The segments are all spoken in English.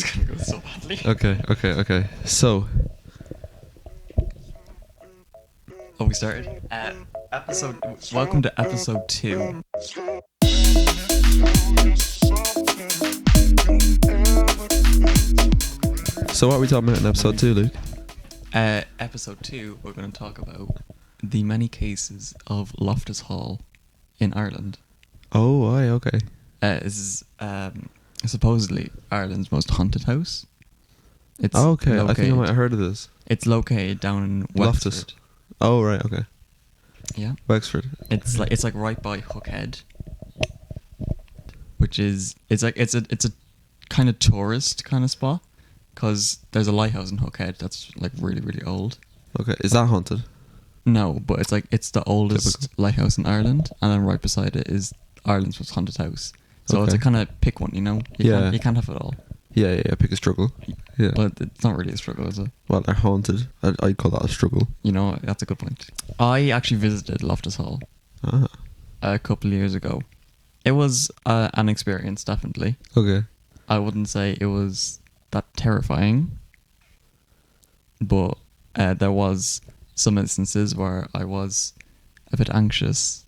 is gonna go so badly. Okay. So, Oh, we started. Welcome to episode 2. so what are we talking about in episode 2, Luke? Episode 2, we're going to talk about the many cases of Loftus Hall in Ireland. Oh, aye, okay. This is supposedly Ireland's most haunted house. It's Okay, I think I located- might have heard of this. It's located down in Loftus. Wexford. Oh, right, okay. Yeah. Wexford. It's like right by Hookhead, which is it's a kind of tourist kind of spot, because there's a lighthouse in Hookhead that's like really, really old. Okay, is that haunted? No, but it's the oldest lighthouse in Ireland, and then right beside it is Ireland's most haunted house. So it's Okay. a kind of pick one, you know. Yeah. You can't have it all. Yeah, pick a struggle. Yeah. But it's not really a struggle, is it? Well, they're haunted. I'd call that a struggle. You know, that's a good point. I actually visited Loftus Hall Ah, a couple of years ago. It was an experience, definitely. okay. I wouldn't say it was that terrifying, but there was some instances where I was a bit anxious,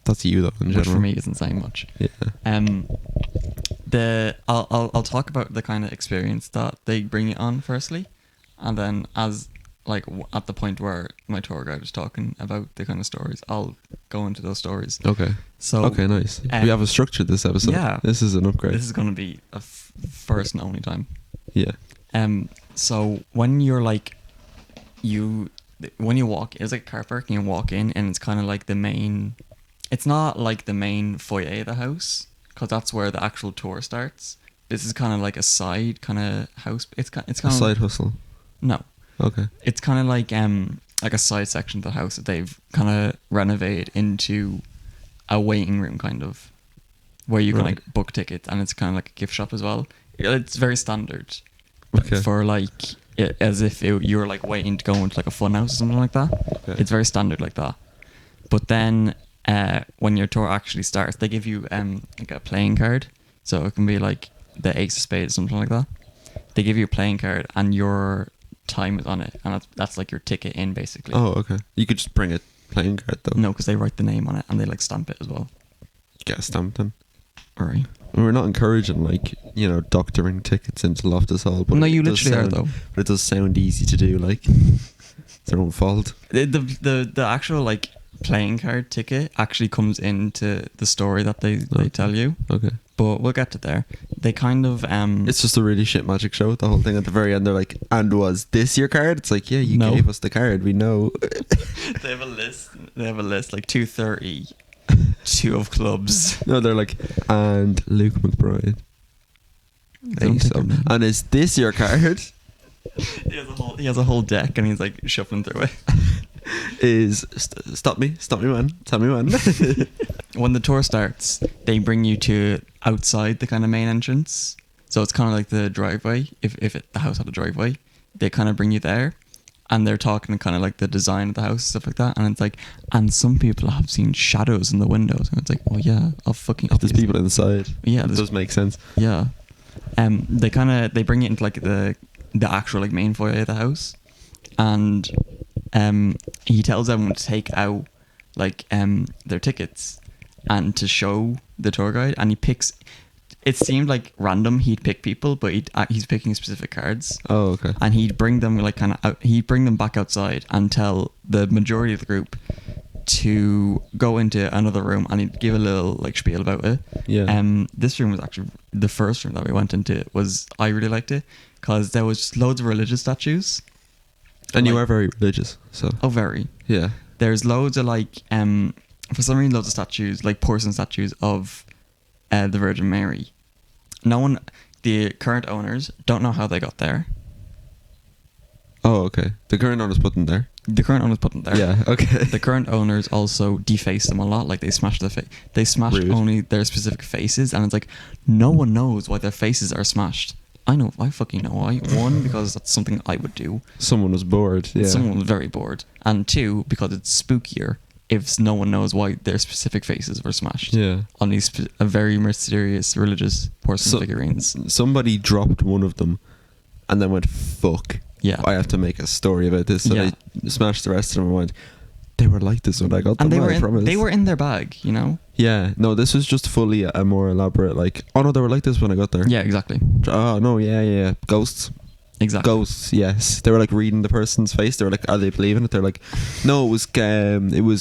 That's you, though, in which general. for me isn't saying much. Yeah. I'll talk about the kind of experience that they bring you on firstly, and then as like at the point where my tour guide was talking about the kind of stories, I'll go into those stories. Okay. So Okay, nice. We have a structure this episode. yeah. This is an upgrade. this is going to be a first and only time. Yeah. So when you're like, when you walk, it's like a car park, and you walk in, and it's kind of like the main. It's not like the main foyer of the house, because that's where the actual tour starts. This is kind of like a side kind of house. It's kind A of side hustle. No, Okay. it's kind of like a side section of the house that they've kind of renovated into a waiting room, kind of, where you can Right. like book tickets, and it's kind of like a gift shop as well. It's very standard. Okay. For like as if you were like waiting to go into like a fun house or something like that. Okay. It's very standard like that. But then when your tour actually starts, they give you like a playing card. So it can be like the Ace of Spades or something like that. They give you a playing card, and your time is on it, and that's like your ticket in, basically. Oh, okay. You could just bring a playing card, though. No, because they write the name on it, and they like stamp it as well. Get a stamp then. Alright. We're not encouraging, like, doctoring tickets into Loftus Hall. But No, it you does literally are, sound- though. But it does sound easy to do, like. It's their own fault. The actual like playing card ticket actually comes into the story that they tell you. Okay. But we'll get to there. They kind of It's just a really shit magic show. The whole thing at the very end, they're like, "And was this your card?" It's like, yeah, you No. gave us the card. We know. they have a list like 230, 2 of clubs. No, they're like, "And Luke McBride." Don't think So, of them. and is this your card? He has a whole deck, and he's like shuffling through it. Stop me, man, tell me when. When the tour starts, they bring you to outside the kind of main entrance. So it's kind of like the driveway. If the house had a driveway, they kind of bring you there, and they're talking kind of like the design of the house, stuff like that. And it's like, and some people have seen shadows in the windows, and it's like, oh yeah, I'll fucking. There's people inside. Yeah, It does make sense. Yeah. They bring it into like the actual like main foyer of the house, and he tells everyone to take out like their tickets and to show the tour guide, and he picks. It seemed like random. He'd pick people, but he's picking specific cards. Oh, okay. And he'd bring them like kind of out. He'd bring them back outside and tell the majority of the group to go into another room, and he'd give a little like spiel about it. Yeah. This room was actually the first room that we went into. I really liked it because there was just loads of religious statues. And you like- are very religious, so. Oh, very. Yeah. There's loads of like for some reason, loads of statues, like porcelain statues of the Virgin Mary. The current owners don't know how they got there. Oh, okay. The current owner's put them there. The current owners put them there. Yeah, okay. The current owners also defaced them a lot. Like they smashed they smashed Rude. only their specific faces, and it's like no one knows why their faces are smashed. I fucking know why. 1, because that's something I would do. Someone was bored, yeah. Someone was very bored. And 2, because it's spookier if no one knows why their specific faces were smashed Yeah. on these a very mysterious religious porcelain So- figurines. Somebody dropped one of them and then went, fuck. Yeah. I have to make a story about this. So Yeah. they smashed the rest of them and went, they were like this when I got them. And I promise. they were in their bag, you know? Yeah. No, this was just fully a more elaborate, like, oh no, they were like this when I got there. Yeah, exactly. Oh no, yeah. Ghosts. Exactly. Ghosts, yes. They were like reading the person's face. They were like, are they believing it? They're like, no, it was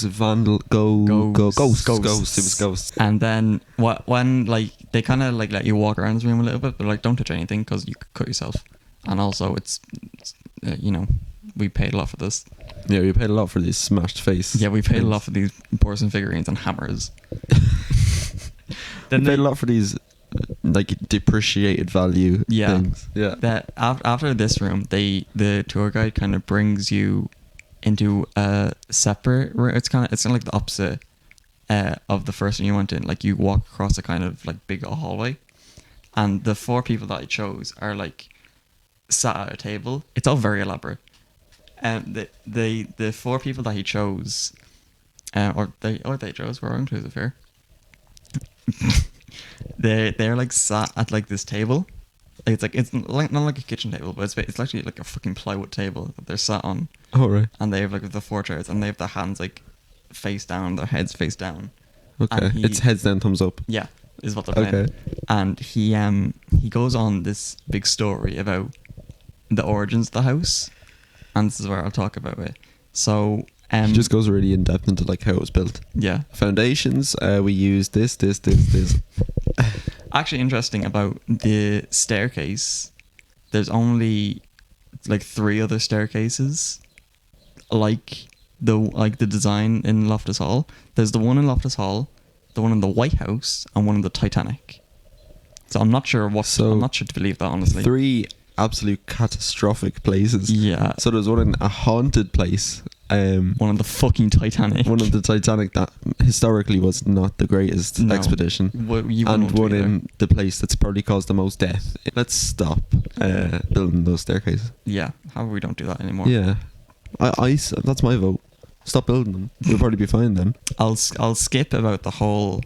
vandal ghosts. It was ghosts. And then when like they kind of like let you walk around this room a little bit, but like don't touch anything because you could cut yourself. And also it's you know, we paid a lot for this. Yeah, we paid a lot for these smashed face. Yeah, we paid a lot for these porcelain figurines and hammers. Then we paid a lot for these like depreciated value things. Yeah. That after this room, the tour guide kind of brings you into a separate room. It's kind of like the opposite of the first one you went in. Like you walk across a kind of like big hallway, and the 4 people that I chose are like sat at a table. It's all very elaborate. And the 4 people that he chose, or they chose, were inclusive here. They're like sat at like this table. It's like not like a kitchen table, but it's actually like a fucking plywood table that they're sat on. Oh right. And they have like the 4 chairs, and they have their hands like face down, their heads face down. Okay. It's heads down, thumbs up. Yeah, is what they're playing. Okay. And he goes on this big story about the origins of the house, and this is where I'll talk about it. So He just goes really in depth into like how it was built. Yeah. Foundations. We use this. Actually, interesting about the staircase. There's only like 3 other staircases, like the design in Loftus Hall. There's the one in Loftus Hall, the one in the White House, and one in the Titanic. So I'm not sure I'm not sure to believe that, honestly. 3 absolute catastrophic places. Yeah. So there's one in a haunted place. One of the fucking Titanic. One of the Titanic that historically was not the greatest expedition. And one in the place that's probably caused the most death. Let's stop building those staircases. Yeah. However, we don't do that anymore. Yeah. I that's my vote. Stop building them. We'll probably be fine then. I'll skip about the whole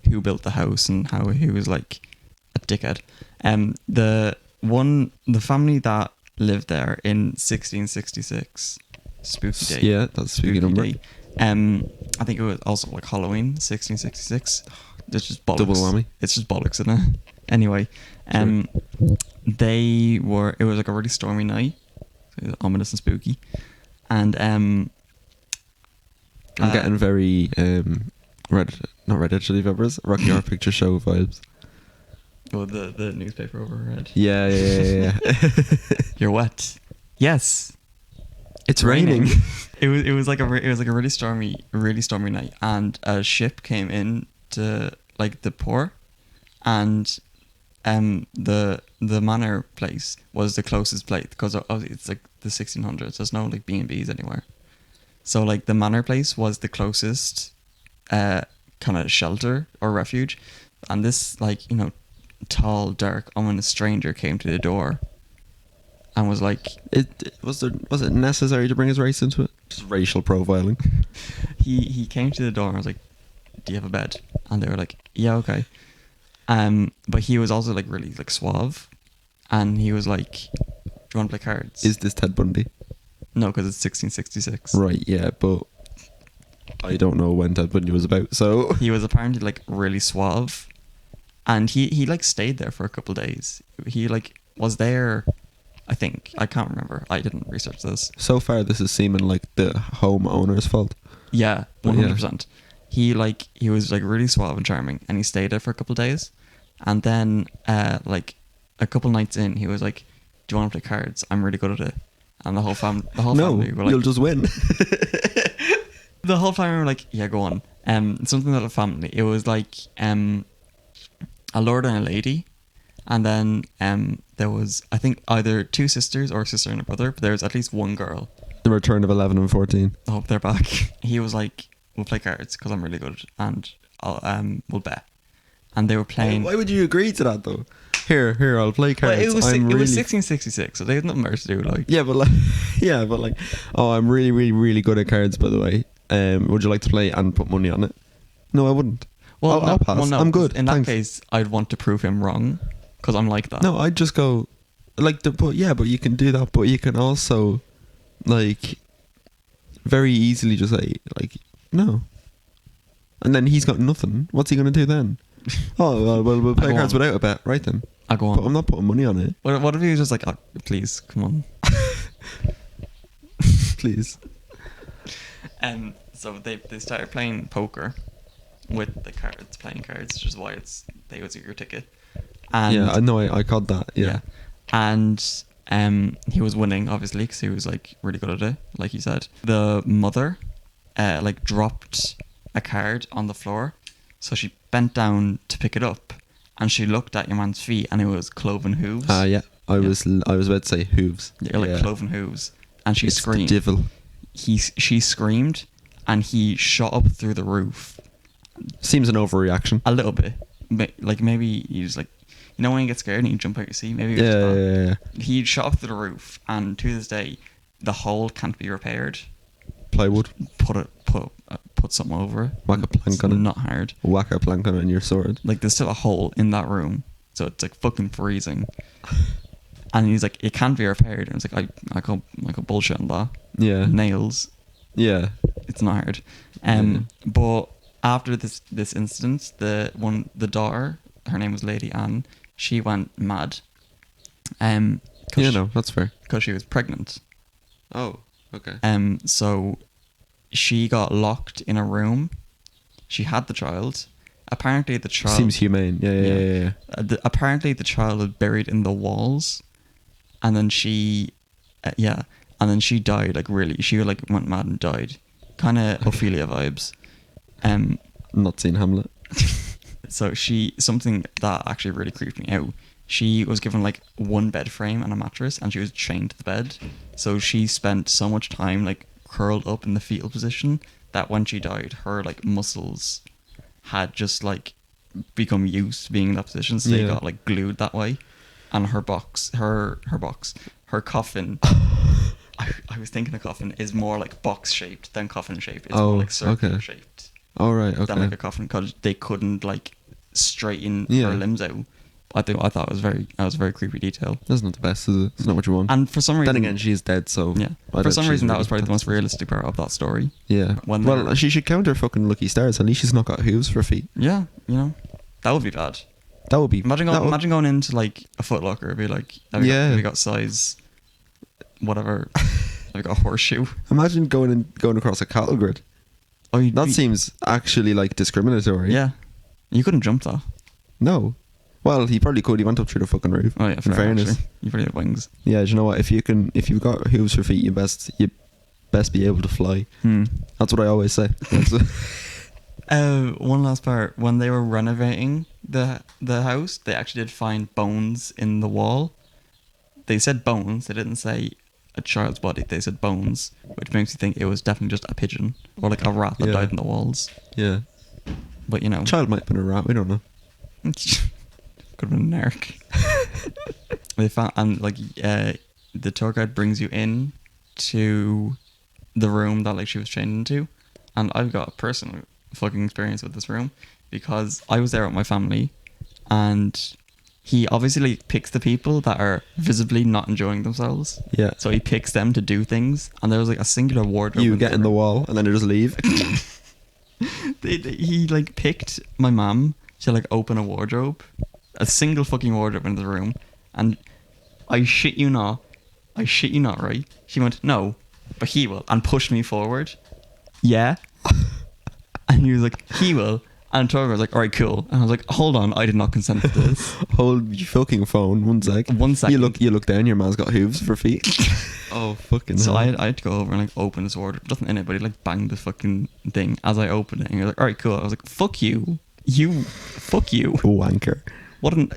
who built the house and how he was like a dickhead. The family that lived there in 1666, spooky day. Yeah, that's spooky number. Day. I think it was also like Halloween, 1666. It's just bollocks. Double whammy. It's just bollocks, isn't it? Anyway, it was like a really stormy night, ominous and spooky, and I'm getting very not Red Hot Chili Peppers, Rocky Horror Picture Show vibes. Oh, the newspaper overhead. Yeah. You're wet. Yes. It's raining. It was like a really stormy night, and a ship came in to like the port, and the manor place was the closest place because it's like the 1600s. There's no like B&Bs anywhere, so like the manor place was the closest kind of shelter or refuge, and this like tall, dark, ominous stranger came to the door and was like, was it necessary to bring his race into it? Just racial profiling. he came to the door and was like, do you have a bed? And they were like, yeah, okay. But he was also like really like suave, and he was like, do you want to play cards? Is this Ted Bundy? No, because it's 1666. Right, yeah, but I don't know when Ted Bundy was about, so He was apparently like really suave, and he like stayed there for a couple of days. He like was there, I think. I can't remember. I didn't research this. So far, this is seeming like the homeowner's fault. Yeah, 100%. He was like really suave and charming, and he stayed there for a couple of days, and then like a couple nights in, he was like, "Do you want to play cards? I'm really good at it." And the whole family were like, you'll just win. The whole family were like, "Yeah, go on." Something that a family. It was like a lord and a lady, and then there was, I think, either 2 sisters or a sister and a brother, but there was at least one girl. The return of 11 and 14. I hope they're back. He was like, "We'll play cards because I'm really good, and we'll bet." And they were playing. Why would you agree to that though? Here, I'll play cards. Well, it was 1666, so they had nothing else to do. Like, yeah, but like, oh, I'm really, really, really good at cards, by the way. would you like to play and put money on it? No, I wouldn't. Well, I'll pass. Well, no, I'm good. In Thanks. that case, I'd want to prove him wrong because I'm like that. No, I'd just go like but you can do that, but you can also like very easily just say like no, and then he's got nothing. What's he gonna do then? Oh well, we'll play cards without a bet, right then. I go on. But I'm not putting money on it. What if he was just like, oh, please, come on. Please. So they started playing poker with the cards, playing cards, which is why they was your ticket. And yeah, I know. I caught that. Yeah. And he was winning obviously because he was like really good at it, like you said. The mother, like dropped a card on the floor, so she bent down to pick it up, and she looked at your man's feet, and it was cloven hooves. Yeah. I was about to say hooves. Yeah, like cloven hooves, and she screamed. The devil. She screamed, and he shot up through the roof. Seems an overreaction. A little bit, like maybe he was like, you know when you get scared and you jump out your seat. Maybe yeah. He shot up through the roof, and to this day, the hole can't be repaired. Plywood. Put something over it. Whack a plank on it. Not hard. Whack a plank on it and you're sorted. Like there's still a hole in that room, so it's like fucking freezing. And he's like, it can't be repaired. And it's like I call bullshit on that. Yeah. Nails. Yeah. It's not hard. But after this incident, the daughter, her name was Lady Anne, she went mad. That's fair. Because she was pregnant. Oh, okay. So she got locked in a room. She had the child. Apparently the child seems humane. Yeah. Apparently the child was buried in the walls, and then she died. Like really, she like went mad and died. Kind of Ophelia vibes. Not seen Hamlet. So something that actually really creeped me out. She was given like one bed frame and a mattress, and she was chained to the bed. So she spent so much time like curled up in the fetal position that when she died, her like muscles had just like become used to being in that position, so they got like glued that way. And her coffin. I was thinking the coffin is more like box shaped than coffin shaped. It's more like circular shaped. All right, okay. Than like a coffin, because they couldn't like straighten her limbs out. I thought it was a very creepy detail. That's not the best, is it? It's not what you want. And for some reason, then again, she's dead, so yeah. For some reason, that was probably the most realistic part of that story. Yeah. Well, she should count her fucking lucky stars. At least she's not got hooves for feet. Yeah, that would be bad. That would be. Imagine going into like a Foot Locker and be like, have you got size, whatever. Have you got a horseshoe? Imagine going across a cattle grid. That seems actually like discriminatory. Yeah, you couldn't jump that. No. Well, he probably could. He went up through the fucking roof. Oh yeah, in fairness. Actually. You probably have wings. Yeah, do you know what? If you've got hooves for feet, you best be able to fly. That's what I always say. One last part. When they were renovating the house, they actually did find bones in the wall. They said bones. They didn't say a child's body. They said bones, which makes me think it was definitely just a pigeon or like a rat that died in the walls. Yeah. But child might have been a rat. We don't know. Could have been an narc. They found, and like the tour guide brings you in to the room that like she was chained into, and I've got a personal fucking experience with this room because I was there with my family, and he obviously like, picks the people that are visibly not enjoying themselves. Yeah. So he picks them to do things, and there was like a singular wardrobe. You get in the wall and then they just leave. He like picked my mum to like open a wardrobe, a single fucking wardrobe in the room, and I shit you not, right? She went, no, but he will, and pushed me forward. Yeah. And he was like, he will. And Torger was like, alright, cool. And I was like, hold on, I did not consent to this. Hold your fucking phone, 1 sec. 1 second. You look down, your man's got hooves for feet. Oh, fucking so hell. I had to go over and like open this wardrobe. Nothing in it, but he like banged the fucking thing as I opened it. And he was like, alright, cool. I was like, fuck you. Fuck you. Wanker.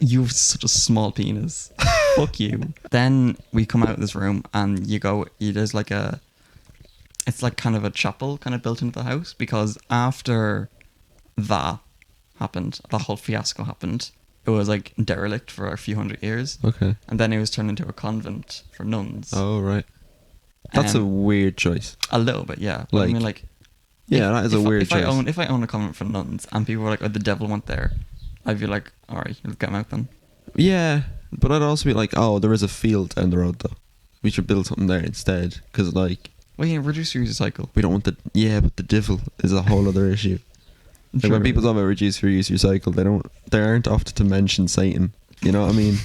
You have such a small penis. Fuck you. Then we come out of this room and there's like it's like kind of a chapel kind of built into the house, because after that happened, that whole fiasco happened, it was like derelict for a few hundred years. Okay. And then it was turned into a convent for nuns. Oh, right. That's a weird choice. A little bit, yeah. But like, I mean, like, Yeah, that is a weird choice. If I own a convent for nuns and people were like, "Oh, the devil went there," I'd be like, "All right, let's get him out then." Yeah, but I'd also be like, oh, there is a field down the road though. We should build something there instead, because like Well, yeah, reduce your cycle. we don't want but the devil is a whole other issue. Like when people talk about reduce, reuse, recycle, they aren't often to mention Satan. You know what I mean?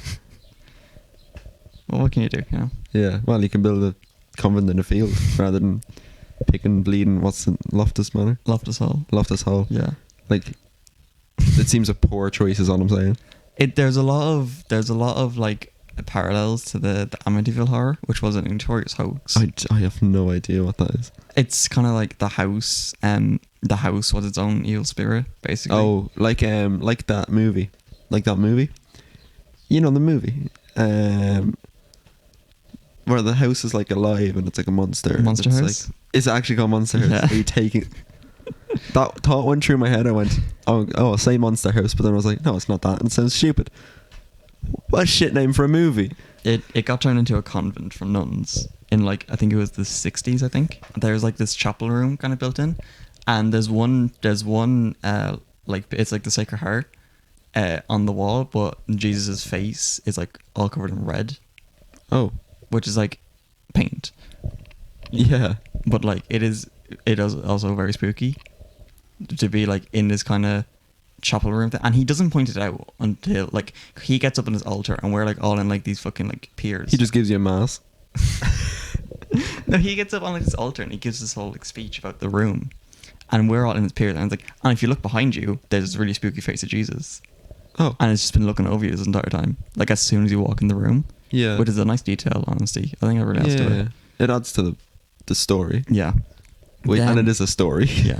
Well, what can you do? You know? Yeah. Well, you can build a convent in a field rather than picking, bleeding. What's the Loftus Manor? Loftus Hall. Loftus Hall. Yeah. Like, it seems a poor choice. Is all I'm saying. There's a lot of like parallels to the Amityville horror, which was a notorious hoax. I have no idea what that is. It's kind of like the house. The house was its own evil spirit, basically. Oh, like that movie, You know the movie, where the house is like alive and it's like a monster. Monster it's House. Like, it's actually called Monster House. Yeah. Are you taking? That thought went through my head. I went, oh, say Monster House, but then I was like, no, it's not that. And it sounds stupid. What a shit name for a movie. It got turned into a convent from nuns in like, I think it was the 60s. I think there's like this chapel room kind of built in, and there's one like it's like the Sacred Heart on the wall, but Jesus's face is like all covered in red. Oh, which is like paint. Yeah, but like it is also very spooky to be like in this kind of chapel room thing. And he doesn't point it out until like he gets up on his altar and we're like all in like these fucking like piers. he just gives you a mass. No, he gets up on like this altar and he gives this whole like speech about the room, and we're all in his piers, and it's like, and if you look behind you, there's this really spooky face of Jesus. Oh, and it's just been looking over you this entire time, like as soon as you walk in the room. Yeah, which is a nice detail, honestly. I think it really adds to it. It adds to the story. Yeah. And it is a story. Yeah.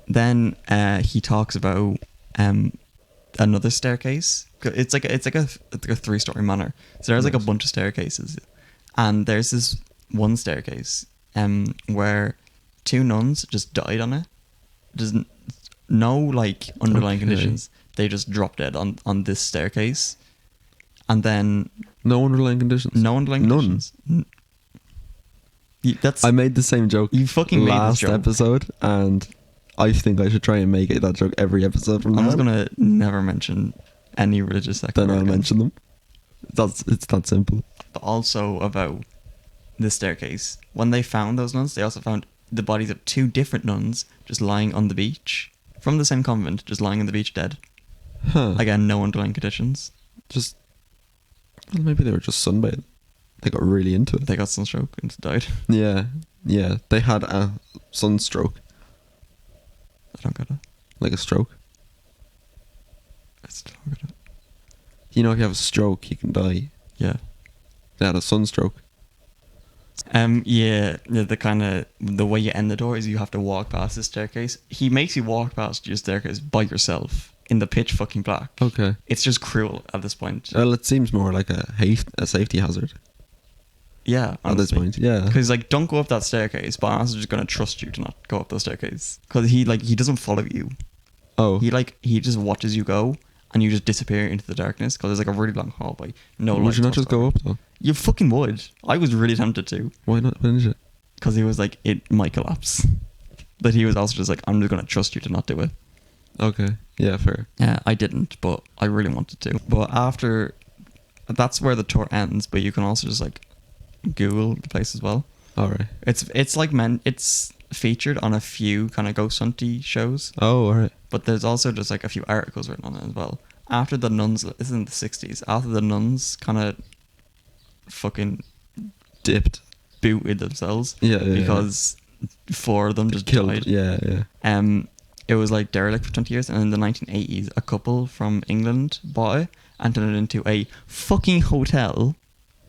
Then he talks about another staircase. It's like a 3-story manor. So there's like a bunch of staircases, and there's this one staircase where 2 nuns just died on it. There's no like underlying conditions. They just dropped dead on this staircase, and then no underlying conditions. No underlying conditions. I made the same joke. You fucking made this joke last episode, and I think I should try and make that joke every episode from now. I'm just gonna never mention any religious sect. Then I'll mention them. It's that simple. But also about the staircase. When they found those nuns, they also found the bodies of 2 different nuns just lying on the beach from the same convent, just lying on the beach dead. Huh. Again, no underlying conditions. Well, maybe they were just sunbathing. They got really into it. They got sunstroke and died. Yeah. They had a sunstroke. I don't get it. Like a stroke. I still don't get it. You know, if you have a stroke, you can die. Yeah. They had a sunstroke. Yeah, the way you end the door is you have to walk past the staircase. He makes you walk past your staircase by yourself in the pitch fucking black. Okay. It's just cruel at this point. Well, it seems more like a safety hazard. Yeah, honestly. At this point, yeah. Because like, don't go up that staircase, but I'm also just gonna trust you to not go up the staircase. Because he doesn't follow you. Oh. He just watches you go, and you just disappear into the darkness. Because there's like a really long hallway. No lights. Would you not just go up though? You fucking would. I was really tempted to. Why not? When is it? Because he was like, it might collapse. But he was also just like, I'm just gonna trust you to not do it. Okay. Yeah, fair. Yeah, I didn't, but I really wanted to. But after, that's where the tour ends. But you can also just like Google the place as well. All right. It's like it's featured on a few kind of ghost hunty shows. Oh, all right. But there's also just like a few articles written on it as well. After the nuns, this is in the 60s. After the nuns kind of fucking booted themselves. Yeah. Because 4 of them just killed. died. Yeah. It was like derelict for 20 years, and in the 1980s, a couple from England bought it and turned it into a fucking hotel.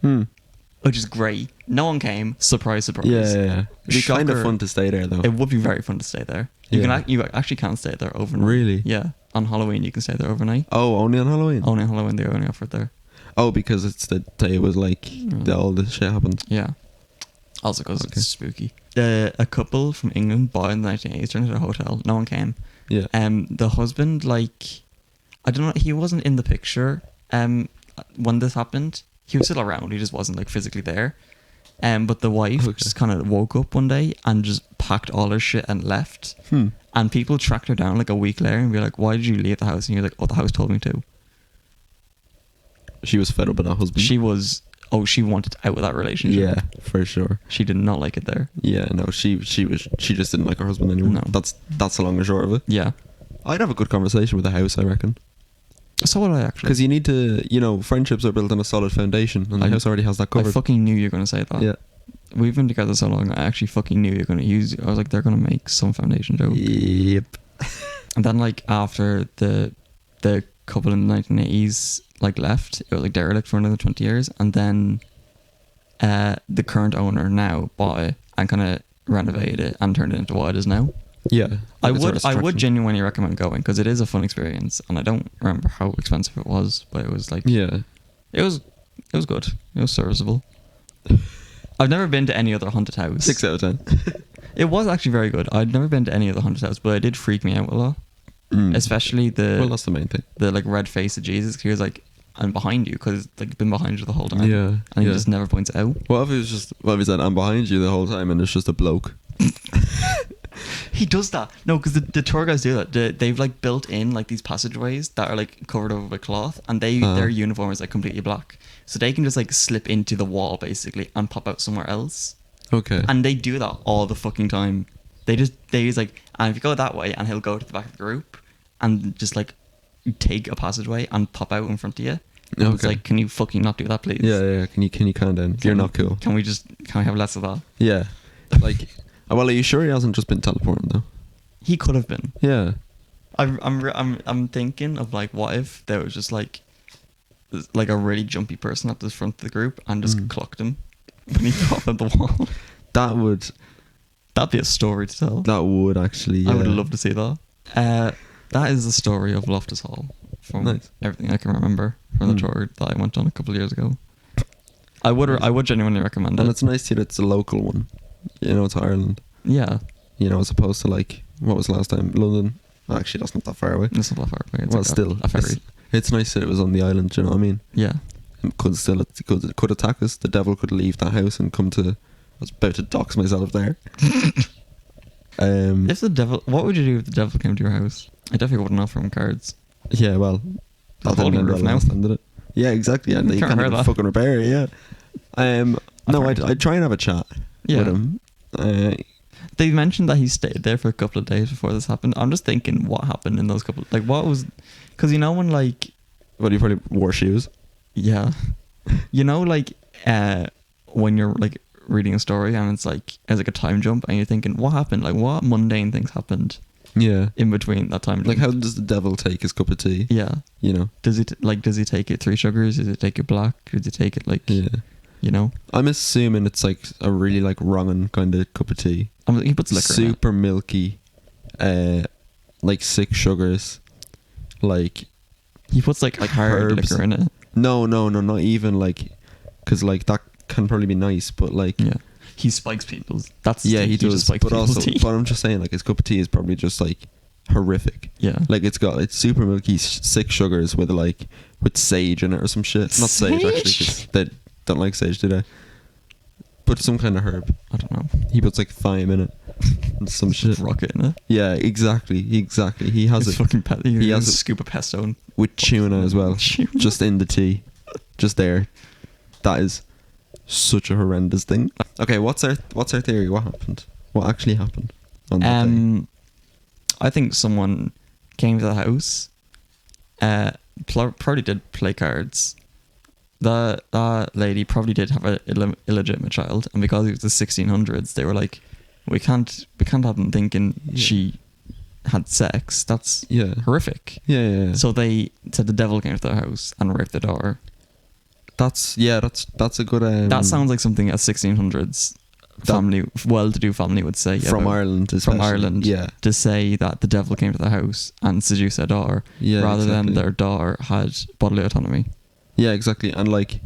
Which is great. No one came. Surprise, surprise. Yeah. It'd be kind of Shocker. fun to stay there, though. It would be very fun to stay there. You actually can stay there overnight. Really? Yeah. On Halloween, you can stay there overnight. Oh, only on Halloween? Only on Halloween, they only offer it there. Oh, because it's the day it was like all this shit happened. Yeah. Also because it's spooky. A couple from England bought it in the 1980s, turned it into a hotel. No one came. Yeah. The husband, like, I don't know, he wasn't in the picture when this happened. He was still around, he just wasn't like physically there. But the wife Okay. just kind of woke up one day and just packed all her shit and left. Hmm. And people tracked her down like a week later and be like, "Why did you leave the house?" And you're like, "Oh, the house told me to." She was fed up with her husband. She wanted out of that relationship. Yeah, for sure. She did not like it there. Yeah, no, she just didn't like her husband anymore. No. That's the long and short of it. Yeah. I'd have a good conversation with the house, I reckon. So would I actually. Because you need to, friendships are built on a solid foundation, and the house already has that I covered. fucking knew you were going to say that. Yeah. We've been together so long, I actually fucking knew you were going to use... I was like, they're going to make some foundation joke. Yep. And then, like, after the couple in the 1980s, like, left, it was, like, derelict for another 20 years. And then the current owner now bought it and kind of renovated it and turned it into what it is now. Yeah. I Like a sort of would structure. genuinely recommend going because it is a fun experience. And I don't remember how expensive it was, but it was, like... Yeah. It was good. It was serviceable. I've never been to any other haunted house. 6 out of 10. It was actually very good. I'd never been to any other haunted house, but it did freak me out a lot. Especially Well, that's the main thing. the like red face of Jesus. He was like, "I'm behind you," because like been behind you the whole time. Yeah. and he yeah. just never points it out. What if he said, "I'm behind you" the whole time, and it's just a bloke? He does that. No, because the tour guys do that. They've like built in like these passageways that are like covered over with cloth, and their uniform is like completely black, so they can just like slip into the wall basically and pop out somewhere else. Okay. And they do that all the fucking time. They just like, and if you go that way, and he'll go to the back of the group and just like take a passageway and pop out in front of you. And it's Okay. like, can you fucking not do that, please? Yeah. Can you calm down? You're not cool. Can we have less of that? Yeah. Like, well, are you sure he hasn't just been teleporting though? He could have been. Yeah. I'm thinking of like, what if there was just like a really jumpy person at the front of the group and just clocked him when he got on the wall. That'd be a story to tell. That would actually. Yeah. I would love to see that. That is the story of Loftus Hall from Nice. everything I can remember from the tour that I went on a couple of years ago. I would genuinely recommend And it. it's nice that it's a local one. It's Ireland. Yeah, As opposed to like, what was the last time? London. Actually, that's not that far away. it's not that far away. It's Well, like still, a ferry. it's nice that it was on the island. Do you know what I mean? Yeah. It could attack us. The devil could leave that house and come to. I was about to dox myself there. If the devil, what would you do if the devil came to your house? I definitely wouldn't offer him cards. Yeah, well, that holding didn't end roof well now. last time, did it? Yeah, exactly. And you Can't can't repair even that. fucking repair it. Yeah. No, I'd try and have a chat Yeah. with him. They mentioned that he stayed there for a couple of days before this happened. I'm just thinking, what happened in those couple? Like, what was? Because when like, Well, he probably wore shoes. yeah, like, when you're like reading a story and it's like a time jump and you're thinking, what happened? Like, what mundane things happened Yeah. in between that time jump? Like, how does the devil take his cup of tea? Yeah. Does he does he take it 3 sugars? Does he take it black? Does he take it like? Yeah. I'm assuming it's like a really like wronging kind of cup of tea. He puts liquor in it. Super milky, like 6 sugars, like He puts like hard herbs. liquor in it. No, not even like, because like that can probably be nice, but like Yeah. He spikes people's. That's yeah, he just does. spikes But people's also, tea. but I'm just saying, like his cup of tea is probably just like horrific. Yeah. Like it's super milky, 6 sugars with sage in it or some shit. Not sage actually, 'cause they don't like sage, do they? But some kind of herb. I don't know. He puts like thyme in it and some shit. Rocket in it. Yeah, exactly. He has It's it fucking he has has a it- scoop of pesto and with tuna as well, Tuna. just in the tea, just there. That is such a horrendous thing. Okay, what's our theory? What happened? What actually happened on that day? I think someone came to the house. Probably did play cards. That lady probably did have a illegitimate child, and because it was the 1600s, they were like, we can't have them thinking she had sex. That's Yeah. horrific. Yeah. So they said the devil came to their house and raped the daughter. That's a good. That sounds like something a 1600s family, well-to-do family would say. from about- Ireland. From especially. Ireland. Yeah. To say that the devil came to their house and seduced their daughter, Yeah. rather exactly. than their daughter had bodily autonomy. Yeah, exactly. And like,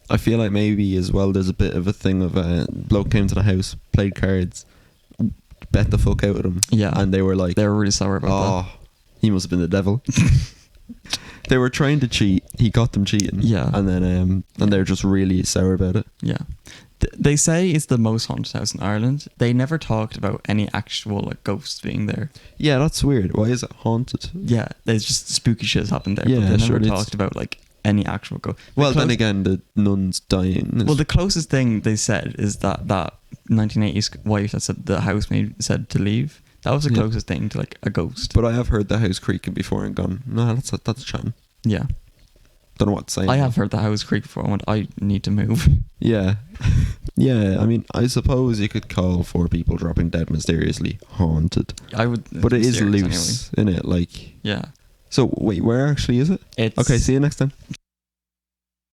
I feel like maybe as well there's a bit of a thing of bloke came to the house, played cards, bet the fuck out of them. Yeah. And they were like, They were really sour about oh, he must have been the devil. They were trying to cheat. He got them cheating. Yeah. And then and they're just really sour about it. that. Yeah. They say it's the most haunted house in Ireland. They never talked about any actual like ghosts being there. Yeah, that's weird. Why is it haunted? Yeah, there's just spooky shit has happened there. Yeah, but they sure, never it's- talked about like any actual ghost. Well, then again, the nuns dying. Well, the closest thing they said is that 1980s wife that said the housemaid said to leave. That was the Yeah. closest thing to like a ghost. But I have heard the house creaking before and gone, no, that's chatting. Yeah, Don't know what to say. I have heard the house creak before. I went, I need to move. Yeah. Yeah, I mean, I suppose you could call 4 people dropping dead mysteriously haunted. I would, But it is mysterious loose, innit? Like, Anyway. Yeah, so wait, where actually is it? it's Okay, see you next time.